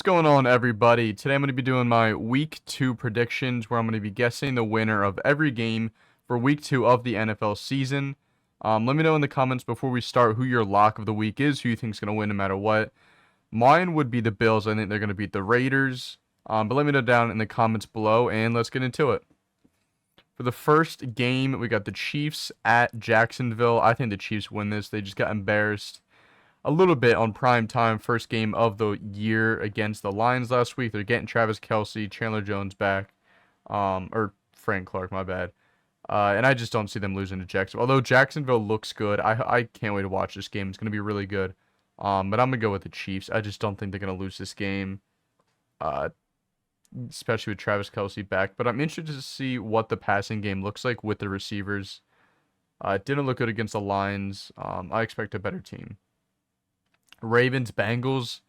What's going on, everybody? Today I'm going to be doing my week 2 predictions where I'm going to be guessing the winner of every game for week 2 of the NFL season. Let me know in the comments before we start who your lock of the week is, who you think is going to win no matter what. Mine would be the Bills. I think they're going to beat the Raiders. But let me know down in the comments below, and let's get into it. For the first game, we got the Chiefs at Jacksonville. I think the Chiefs win this. They just got embarrassed a little bit on prime time, first game of the year against the Lions last week. They're getting Travis Kelce, Chandler Jones back, or Frank Clark, my bad. And I just don't see them losing to Jacksonville. Although Jacksonville looks good, I can't wait to watch this game. It's going to be really good. But I'm going to go with the Chiefs. I just don't think they're going to lose this game, especially with Travis Kelce back. But I'm interested to see what the passing game looks like with the receivers. It didn't look good against the Lions. I expect a better team. Ravens, Bengals.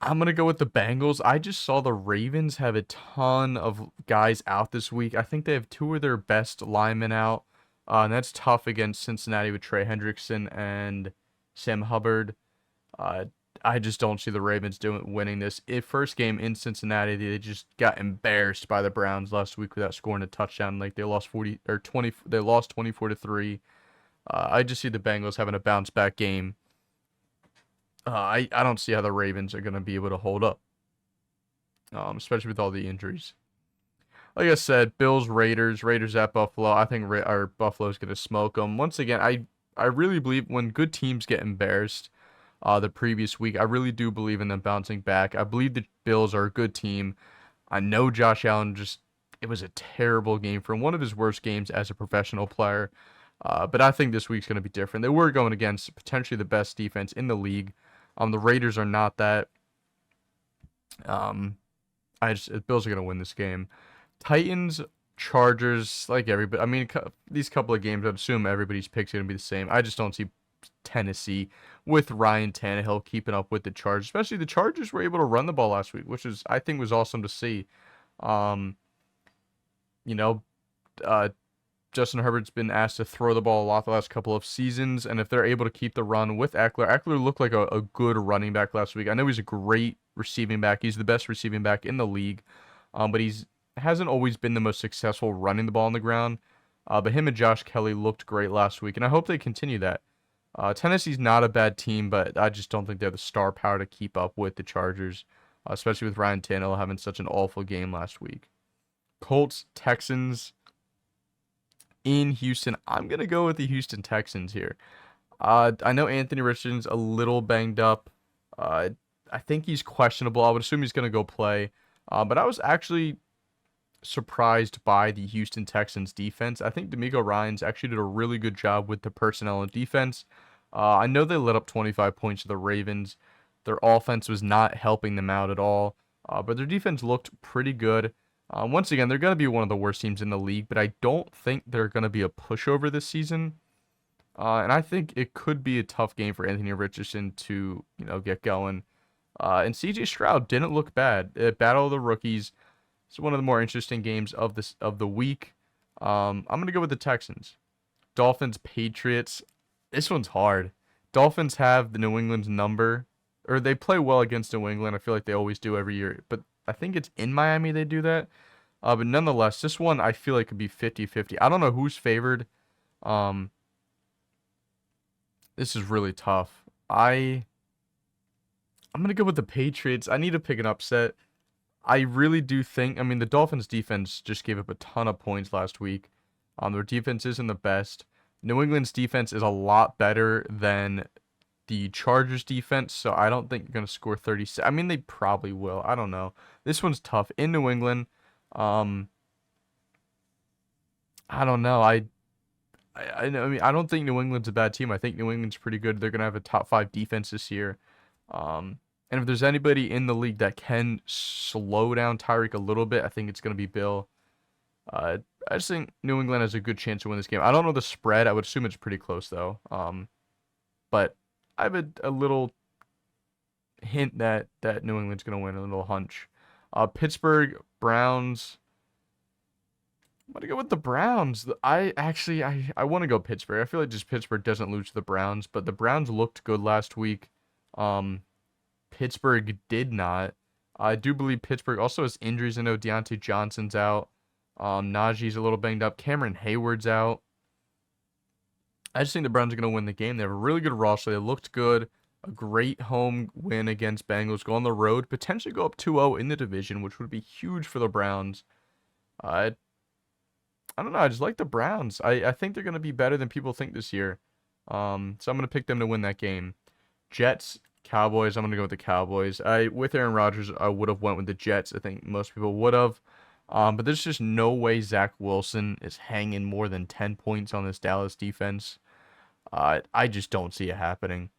I'm going to go with the Bengals. I just saw the Ravens have a ton of guys out this week. I think they have two of their best linemen out. And that's tough against Cincinnati with Trey Hendrickson and Sam Hubbard. I just don't see the Ravens winning this. First game in Cincinnati, they just got embarrassed by the Browns last week without scoring a touchdown. Like they lost 40 or 20. They lost 24-3. I just see the Bengals having a bounce back game. I don't see how the Ravens are going to be able to hold up, especially with all the injuries. Like I said, Bills, Raiders at Buffalo. I think Buffalo's going to smoke them. Once again, I really believe when good teams get embarrassed the previous week, I really do believe in them bouncing back. I believe the Bills are a good team. I know Josh Allen it was a terrible game for him, one of his worst games as a professional player. But I think this week's going to be different. They were going against potentially the best defense in the league. The Raiders are not that. The Bills are going to win this game. Titans, Chargers, like everybody. I mean, these couple of games, I'd assume everybody's picks are going to be the same. I just don't see Tennessee with Ryan Tannehill keeping up with the Chargers. Especially the Chargers were able to run the ball last week, which I think was awesome to see. You know, Justin Herbert's been asked to throw the ball a lot the last couple of seasons, and if they're able to keep the run with Eckler looked like a good running back last week. I know he's a great receiving back. He's the best receiving back in the league, but hasn't always been the most successful running the ball on the ground. But him and Josh Kelly looked great last week, and I hope they continue that. Tennessee's not a bad team, but I just don't think they have the star power to keep up with the Chargers, especially with Ryan Tannehill having such an awful game last week. Colts, Texans. In Houston, I'm going to go with the Houston Texans here. I know Anthony Richardson's a little banged up. I think he's questionable. I would assume he's going to go play. But I was actually surprised by the Houston Texans defense. I think DeMeco Ryans actually did a really good job with the personnel and defense. I know they let up 25 points to the Ravens. Their offense was not helping them out at all. But their defense looked pretty good. Once again, they're going to be one of the worst teams in the league, but I don't think they're going to be a pushover this season. And I think it could be a tough game for Anthony Richardson to, get going. And CJ Stroud didn't look bad. Battle of the Rookies. It's one of the more interesting games of the week. I'm going to go with the Texans. Dolphins, Patriots. This one's hard. Dolphins have the New England's number, or they play well against New England. I feel like they always do every year, but I think it's in Miami they do that. But nonetheless, this one I feel like could be 50-50. I don't know who's favored. This is really tough. I'm going to go with the Patriots. I need to pick an upset. I really do think, the Dolphins defense just gave up a ton of points last week. Their defense isn't the best. New England's defense is a lot better than the Chargers defense, so I don't think you're going to score 36. They probably will. I don't know. This one's tough. In New England, I don't know. I don't think New England's a bad team. I think New England's pretty good. They're going to have a top 5 defense this year. And if there's anybody in the league that can slow down Tyreek a little bit, I think it's going to be Bill. I just think New England has a good chance to win this game. I don't know the spread. I would assume it's pretty close, though. But I have a little hint that New England's going to win, a little hunch. Pittsburgh, Browns. I'm going to go with the Browns. I want to go Pittsburgh. I feel like just Pittsburgh doesn't lose to the Browns, but the Browns looked good last week. Pittsburgh did not. I do believe Pittsburgh also has injuries. I know Deontay Johnson's out. Najee's a little banged up. Cameron Hayward's out. I just think the Browns are going to win the game. They have a really good roster. They looked good. A great home win against Bengals. Go on the road. Potentially go up 2-0 in the division, which would be huge for the Browns. I don't know. I just like the Browns. I think they're going to be better than people think this year. So I'm going to pick them to win that game. Jets, Cowboys. I'm going to go with the Cowboys. With Aaron Rodgers, I would have went with the Jets. I think most people would have. But there's just no way Zach Wilson is hanging more than 10 points on this Dallas defense. I just don't see it happening.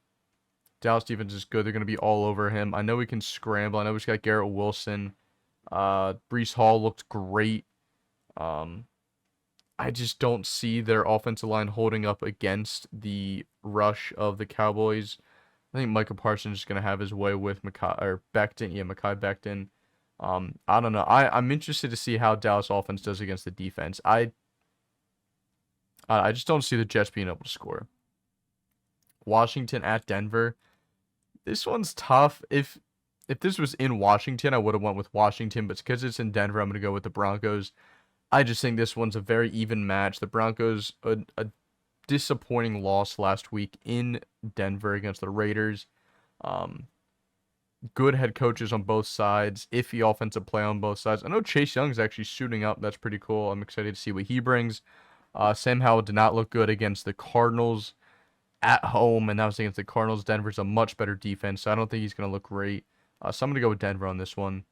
Dallas defense is good. They're going to be all over him. I know we can scramble. I know we just got Garrett Wilson. Breece Hall looked great. I just don't see their offensive line holding up against the rush of the Cowboys. I think Micah Parsons is going to have his way with Becton. Yeah, Mekhi Becton. I don't know. I'm interested to see how Dallas offense does against the defense. I just don't see the Jets being able to score. Washington at Denver. This one's tough. If this was in Washington, I would have went with Washington, but because it's in Denver, I'm going to go with the Broncos. I just think this one's a very even match. The Broncos, a disappointing loss last week in Denver against the Raiders. Good head coaches on both sides. Iffy offensive play on both sides. I know Chase Young's actually shooting up. That's pretty cool. I'm excited to see what he brings. Sam Howell did not look good against the Cardinals at home, and that was against the Cardinals. Denver's a much better defense, so I don't think he's going to look great. So I'm going to go with Denver on this one.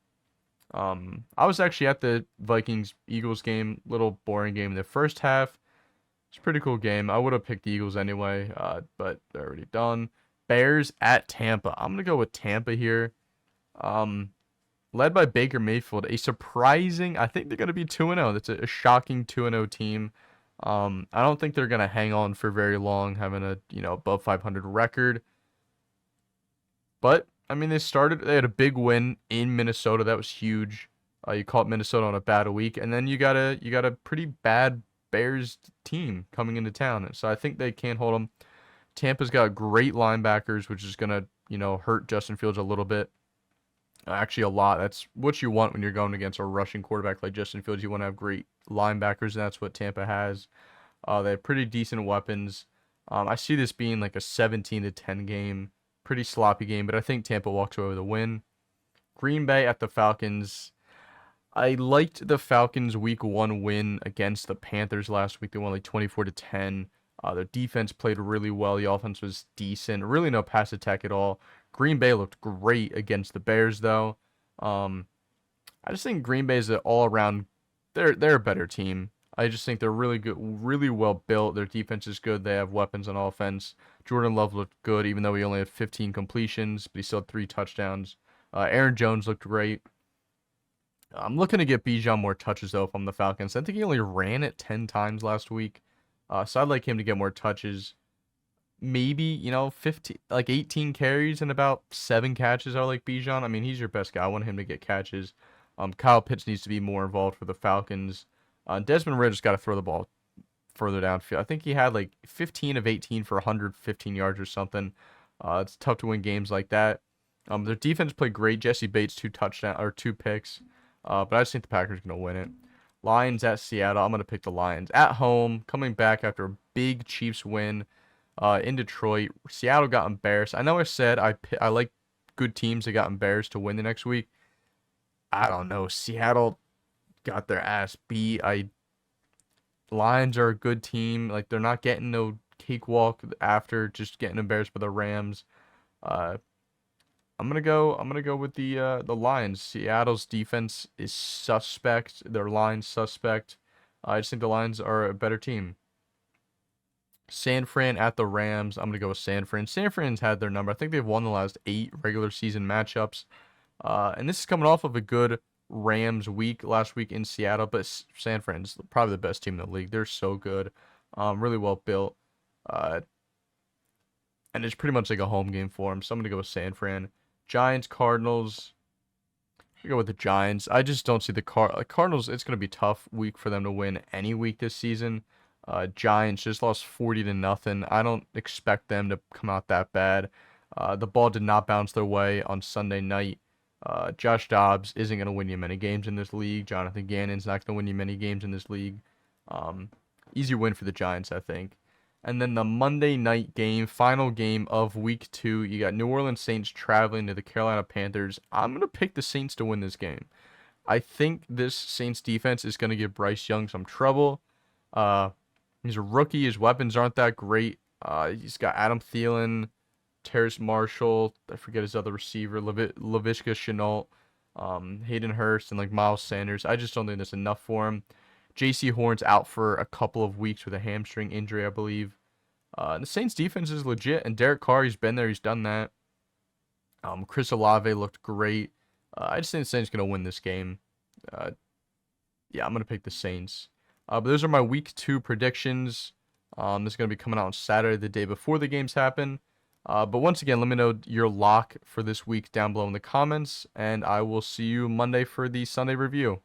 I was actually at the Vikings-Eagles game. Little boring game in the first half. It's a pretty cool game. I would have picked the Eagles anyway, but they're already done. Bears at Tampa. I'm going to go with Tampa here. Led by Baker Mayfield. A surprising, I think they're going to be 2-0. That's a shocking 2-0 team. I don't think they're going to hang on for very long, having a, above 500 record. But I mean, they had a big win in Minnesota. That was huge. You caught Minnesota on a bad week, and then you got a pretty bad Bears team coming into town. So I think they can't hold them. Tampa's got great linebackers, which is gonna hurt Justin Fields a little bit. Actually, a lot. That's what you want when you're going against a rushing quarterback like Justin Fields. You want to have great linebackers, and that's what Tampa has. They have pretty decent weapons. I see this being like a 17-10 game. Pretty sloppy game, but I think Tampa walks away with a win. Green Bay at the Falcons. I liked the Falcons' week 1 win against the Panthers last week. They won like 24-10. Their defense played really well. The offense was decent. Really no pass attack at all. Green Bay looked great against the Bears, though. I just think Green Bay is an all-around. They're a better team. I just think they're really good, really well built. Their defense is good. They have weapons on offense. Jordan Love looked good, even though he only had 15 completions, but he still had 3 touchdowns. Aaron Jones looked great. I'm looking to get Bijan more touches, though, if I'm the Falcons. I think he only ran it 10 times last week. So I'd like him to get more touches. Maybe, 15, like 18 carries and about 7 catches are like Bijan. I mean, he's your best guy. I want him to get catches. Kyle Pitts needs to be more involved for the Falcons. Desmond Ridder's got to throw the ball further downfield. I think he had like 15 of 18 for 115 yards or something. It's tough to win games like that. Their defense played great. Jesse Bates 2 picks. But I just think the Packers are going to win it. Lions at Seattle. I'm going to pick the Lions at home, coming back after a big Chiefs win in Detroit. Seattle got embarrassed. I know I said I like good teams that got embarrassed to win the next week. I don't know. Seattle got their ass beat. Lions are a good team. Like, they're not getting no cakewalk after just getting embarrassed by the Rams. I'm gonna go with the Lions. Seattle's defense is suspect. Their line's suspect. I just think the Lions are a better team. San Fran at the Rams. I'm gonna go with San Fran. San Fran's had their number. I think they've won the last 8 regular season matchups. And this is coming off of a good Rams week last week in Seattle, but San Fran's probably the best team in the league. They're so good, really well built, and it's pretty much like a home game for them. So I'm gonna go with San Fran. Giants, Cardinals. I go with the Giants. I just don't see the Cardinals. It's gonna be a tough week for them to win any week this season. Giants just lost 40-0. I don't expect them to come out that bad. The ball did not bounce their way on Sunday night. Josh Dobbs isn't going to win you many games in this league. Jonathan Gannon's not going to win you many games in this league. Um, Easy win for the Giants, I think. And then the Monday night game, final game of week 2, you got New Orleans Saints traveling to the Carolina Panthers. I'm going to pick the Saints to win this game. I think this Saints defense is going to give Bryce Young some trouble. He's a rookie. His weapons aren't that great. He's got Adam Thielen, Terrace Marshall, I forget his other receiver, Laviska Shenault, Hayden Hurst, and like Miles Sanders. I just don't think there's enough for him. J.C. Horn's out for a couple of weeks with a hamstring injury, I believe. The Saints defense is legit, and Derek Carr, he's been there, he's done that. Chris Olave looked great. I just think the Saints are going to win this game. Yeah, I'm going to pick the Saints. But those are my week 2 predictions. This is going to be coming out on Saturday, the day before the games happen. But once again, let me know your lock for this week down below in the comments, and I will see you Monday for the Sunday review.